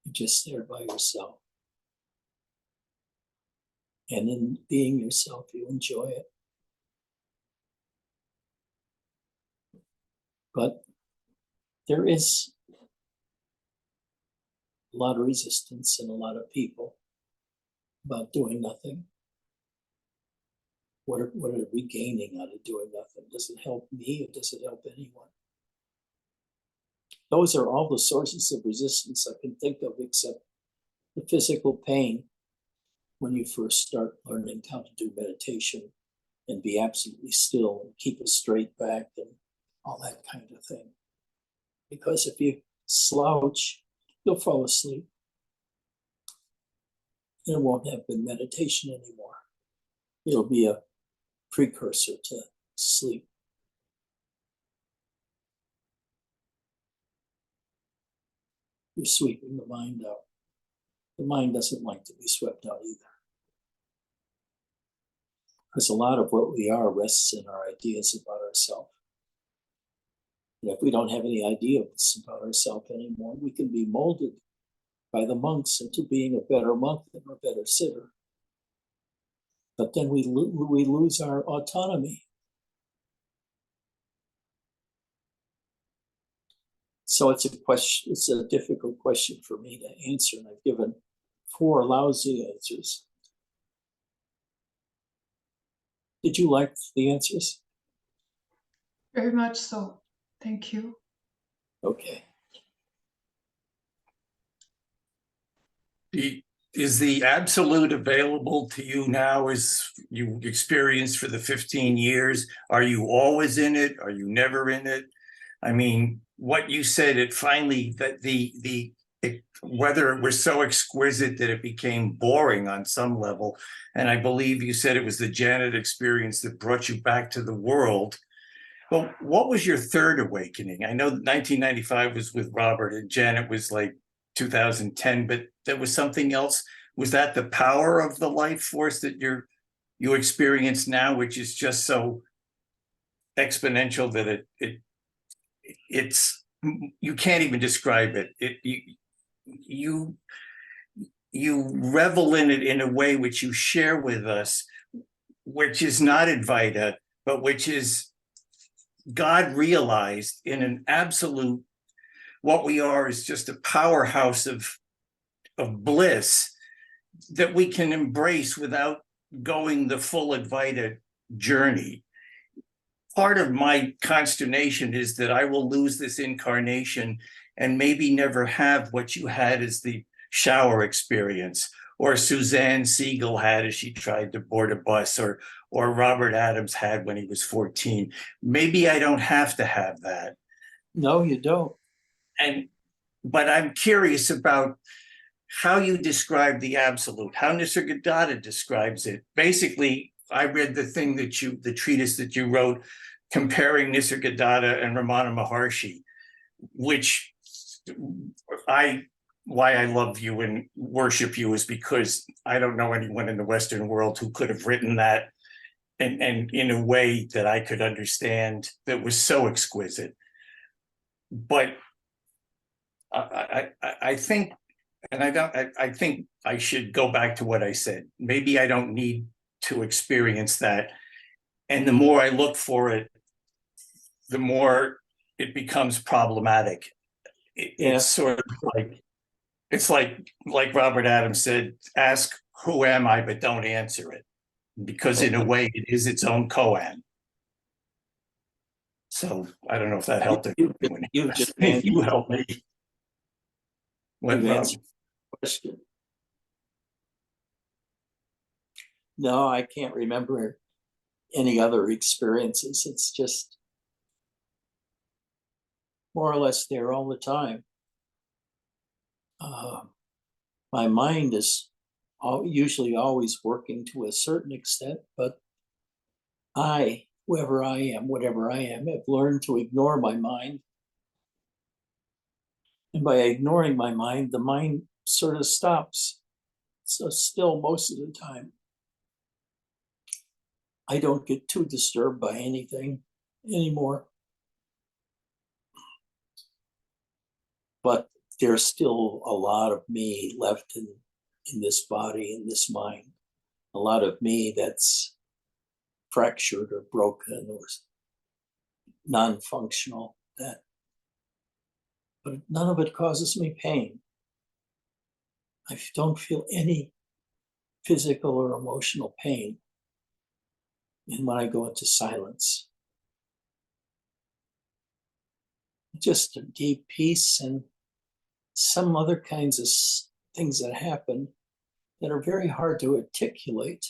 You're just there by yourself. And in being yourself, you enjoy it. But there is a lot of resistance in a lot of people about doing nothing. What are we gaining out of doing nothing? Does it help me or does it help anyone? Those are all the sources of resistance I can think of, except the physical pain when you first start learning how to do meditation and be absolutely still and keep a straight back and all that kind of thing. Because if you slouch, you'll fall asleep. It won't have been meditation anymore. It'll be a precursor to sleep. You're sweeping the mind out. The mind doesn't like to be swept out either. Because a lot of what we are rests in our ideas about ourselves. And if we don't have any ideas about ourselves anymore, we can be molded by the monks into being a better monk and a better sitter. But then we lose our autonomy. So it's a question. It's a difficult question for me to answer, and I've given 4 lousy answers. Did you like the answers? Very much so. Thank you. Okay. Is the absolute available to you now as you experienced for the 15 years? Are you always in it? Are you never in it? I mean, what you said, it finally, that whether it was so exquisite that it became boring on some level, and I believe you said it was the Janet experience that brought you back to the world. Well, what was your third awakening? I know 1995 was with Robert and Janet was like 2010, but there was something else. Was that the power of the life force that you experience now, which is just so exponential that it's you can't even describe it. You revel in it in a way which you share with us, which is not Advaita, but which is God realized in an absolute. What we are is just a powerhouse of bliss that we can embrace without going the full Advaita journey. Part of my consternation is that I will lose this incarnation and maybe never have what you had as the shower experience, or Suzanne Siegel had as she tried to board a bus, or Robert Adams had when he was 14. Maybe I don't have to have that. No, you don't. But I'm curious about how you describe the absolute, how Nisargadatta describes it. Basically, I read the treatise that you wrote comparing Nisargadatta and Ramana Maharshi, which why I love you and worship you is because I don't know anyone in the Western world who could have written that and in a way that I could understand that was so exquisite. But I think, and I think I should go back to what I said. Maybe I don't need to experience that. And the more I look for it, the more it becomes problematic. It's sort of like, it's like Robert Adams said, ask who am I, but don't answer it. Because in a way it is its own koan. So I don't know if that helped. You just you help me. You've answered the question. No, I can't remember any other experiences. It's just more or less there all the time. My mind is usually always working to a certain extent, but I, whoever I am, whatever I am, have learned to ignore my mind And by ignoring my mind, the mind sort of stops. So still most of the time. I don't get too disturbed by anything anymore. But there's still a lot of me left in this body, in this mind. A lot of me that's fractured or broken or non-functional. But none of it causes me pain. I don't feel any physical or emotional pain. And when I go into silence, just a deep peace and some other kinds of things that happen that are very hard to articulate.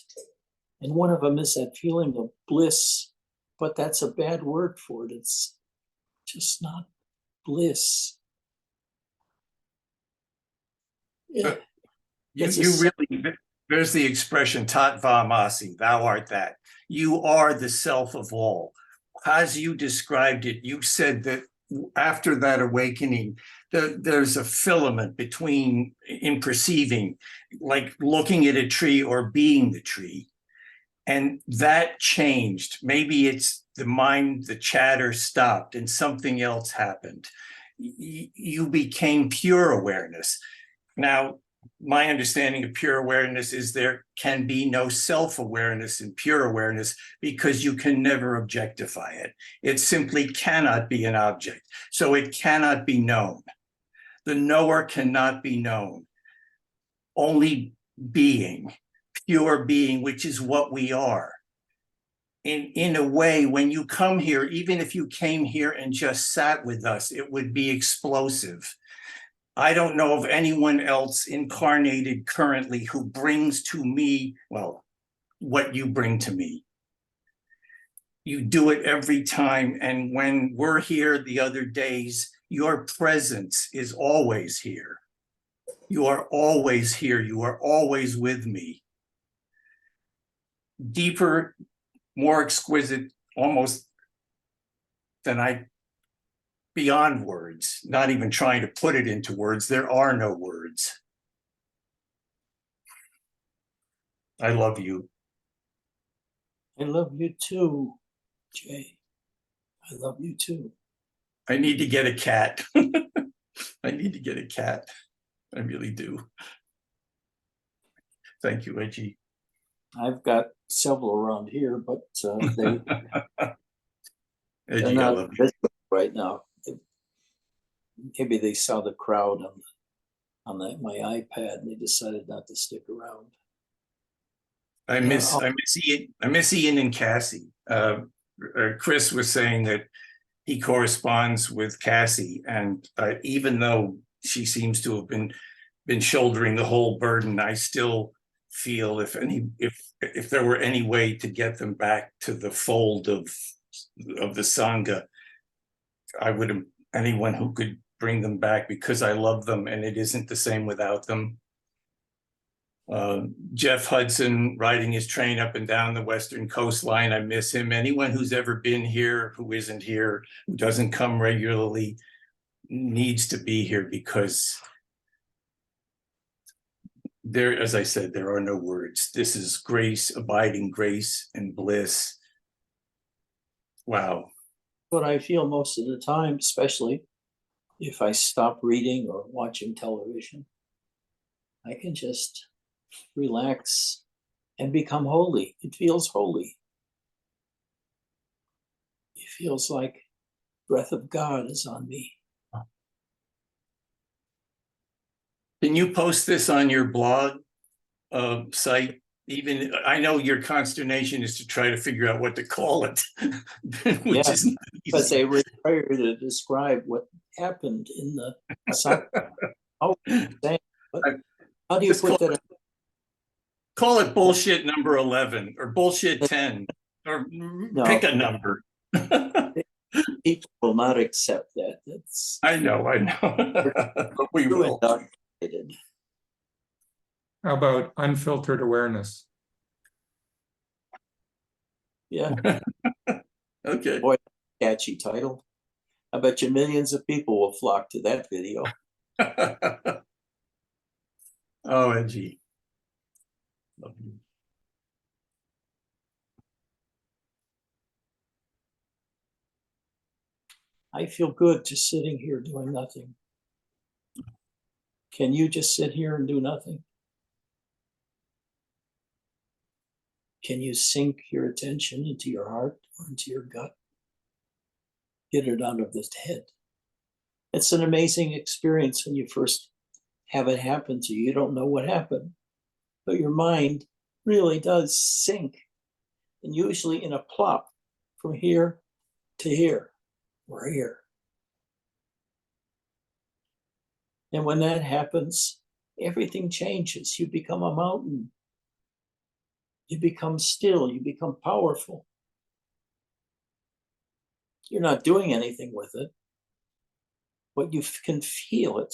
And one of them is that feeling of bliss, but that's a bad word for it. It's just not bliss. Yeah. You really, there's the expression, Tat Vamasi, thou art that. You are the self of all. As you described it, you said that after that awakening, there's a filament between, in perceiving, like looking at a tree or being the tree. And that changed. Maybe it's the mind, the chatter stopped and something else happened. You became pure awareness. Now, my understanding of pure awareness is there can be no self-awareness in pure awareness because you can never objectify it. It simply cannot be an object. So it cannot be known. The knower cannot be known. Only being, pure being, which is what we are. In a way, when you come here, even if you came here and just sat with us, it would be explosive. I don't know of anyone else incarnated currently who brings to me, well, what you bring to me. You do it every time. And when we're here the other days, your presence is always here. You are always here. You are always with me. Deeper, more exquisite, almost than beyond words, not even trying to put it into words. There are no words. I love you. I love you too, Jay. I love you too. I need to get a cat. I need to get a cat. I really do. Thank you, Edgy. I've got several around here, but they're Edgy, I not love you. visible right now. Maybe they saw the crowd on my iPad and they decided not to stick around. I miss Ian and Cassie. Chris was saying that he corresponds with Cassie, and even though she seems to have been shouldering the whole burden, I still feel if there were any way to get them back to the fold of the Sangha, I would, anyone who could bring them back, because I love them and it isn't the same without them. Jeff Hudson riding his train up and down the Western coastline, I miss him. Anyone who's ever been here, who isn't here, who doesn't come regularly, needs to be here, because there, as I said, there are no words. This is grace, abiding grace and bliss. Wow. What I feel most of the time, especially if I stop reading or watching television, I can just relax and become holy. It feels holy. It feels like breath of God is on me. Can you post this on your blog site? Even, I know your consternation is to try to figure out what to call it, which is not easy. But they require you to describe what happened in the Satsang. How do you put that in? Call it bullshit number 11 or bullshit 10, or pick a number. People will not accept that. That's I know. But we will. How about unfiltered awareness? Yeah. Okay. Boy, catchy title. I bet you millions of people will flock to that video. Oh, Edgy. Love you. I feel good just sitting here doing nothing. Can you just sit here and do nothing? Can you sink your attention into your heart or into your gut? Get it out of the head. It's an amazing experience when you first have it happen to you. You don't know what happened, but your mind really does sink, and usually in a plop from here to here or here. And when that happens, everything changes. You become a mountain. You become still. You become powerful. You're not doing anything with it, but you can feel it.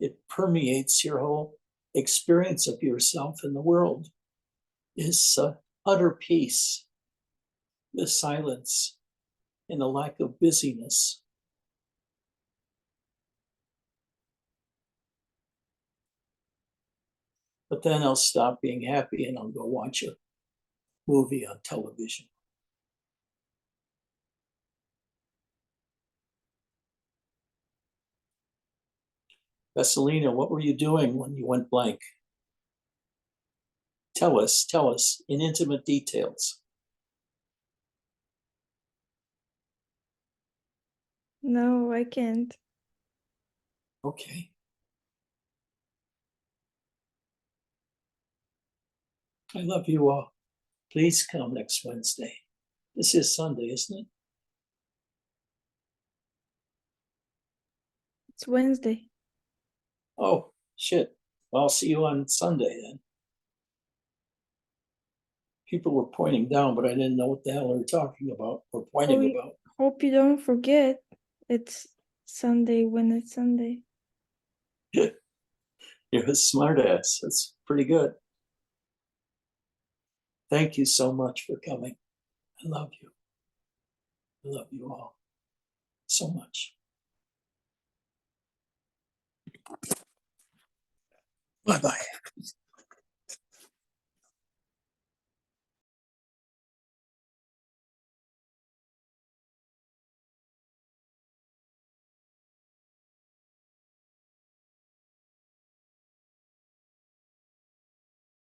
It permeates your whole experience of yourself in the world. This utter peace, the silence, and the lack of busyness. But then I'll stop being happy and I'll go watch a movie on television. Vesselina, what were you doing when you went blank? Tell us in intimate details. No, I can't. Okay. I love you all. Please come next Wednesday. This is Sunday, isn't it? It's Wednesday. Oh, shit. Well, I'll see you on Sunday then. People were pointing down, but I didn't know what the hell they were talking about or pointing Oh, about. Hope you don't forget. It's Sunday when it's Sunday. You're a smart ass. That's pretty good. Thank you so much for coming. I love you. I love you all so much. Bye-bye.